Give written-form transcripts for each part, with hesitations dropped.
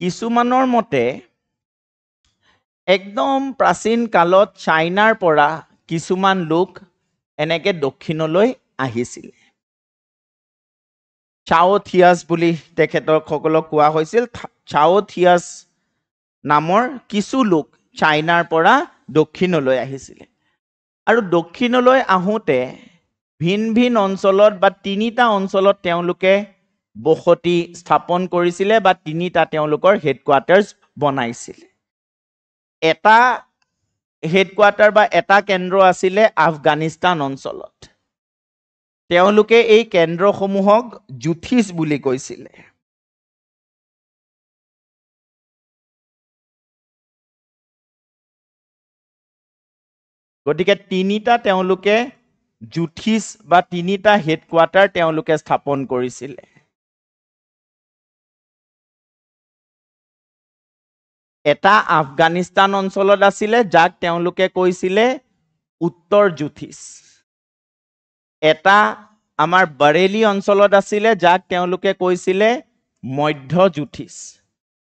কিছুমানৰ মতে একদম প্ৰাচীন কালত চাইনাৰ পৰা কিছুমান লোক এনেকে দক্ষিণলৈ আহিছিল চাও থিয়াছ বুলি তেখেতসকলক কোৱা হৈছিল চাও থিয়াছ নামৰ কিছু লোক চাইনাৰ পৰা দক্ষিণলৈ আহিছিল আৰু দক্ষিণলৈ আহোঁতে ভিন ভিন অঞ্চলত বা তিনিটা অঞ্চলত তেওঁলোকে বসতি স্থাপন কৰিছিলে বা তিনিটা তেওঁলোকৰ হেডকোৱাৰ্টাৰ্ছ বনাইছিল এটা হেডকোৱাৰ্টাৰ বা এটা কেন্দ্ৰ আছিলে আফগানিস্তান অঞ্চলত তেওঁলোকে এই কেন্দ্ৰসমূহক জুথিছ বুলি কৈছিলে গতিকে তিনিটা তেওঁলোকে জুথিছ বা তিনিটা হেডকোৱাৰ্টাৰ তেওঁলোকে স্থাপন কৰিছিলে এটা আফগানিস্তান অঞ্চলত আছিলে যাক তেওঁলোকে কৈছিলে উত্তৰ জুথিছ এটা আমাৰ বৰেলি অঞ্চলত আছিলে যাক তেওঁলোকে কৈছিলে মধ্য জুথিছ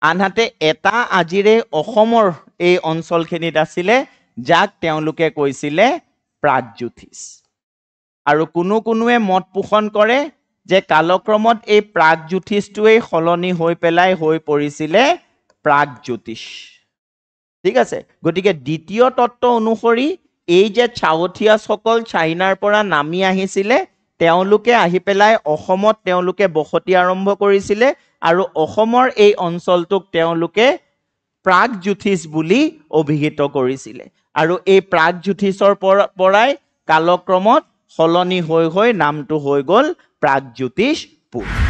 আনহাতে এটা আজিৰে অসমৰ এই অঞ্চলখিনিত আছিলে যাক তেওঁলোকে কৈছিলে প্ৰাগজ্যোতিষ আৰু কোনোৱে মত পোষণ কৰে যে কালক্ৰমত এই প্ৰাগজ্যোতিষটোৱেই সলনি হৈ পেলাই হৈ পৰিছিলে প্ৰাগজ্যোতিষ ঠিক আছে গতিকে দ্বিতীয় তত্ত্ব অনুসৰি এই যে চাওথিয়াছসকল চাইনাৰ পৰা নামি আহিছিলে তেওঁলোকে আহি পেলাই অসমত তেওঁলোকে বসতি আৰম্ভ কৰিছিলে আৰু অসমৰ এই অঞ্চলটোক তেওঁলোকে প্ৰাগজ্যোতিষ বুলি অভিহিত কৰিছিলে আৰু এই প্ৰাগজ্যোতিষৰ পৰাই কালক্ৰমত সলনি হৈ নামটো হৈ গ'ল প্ৰাগজ্যোতিষপুৰ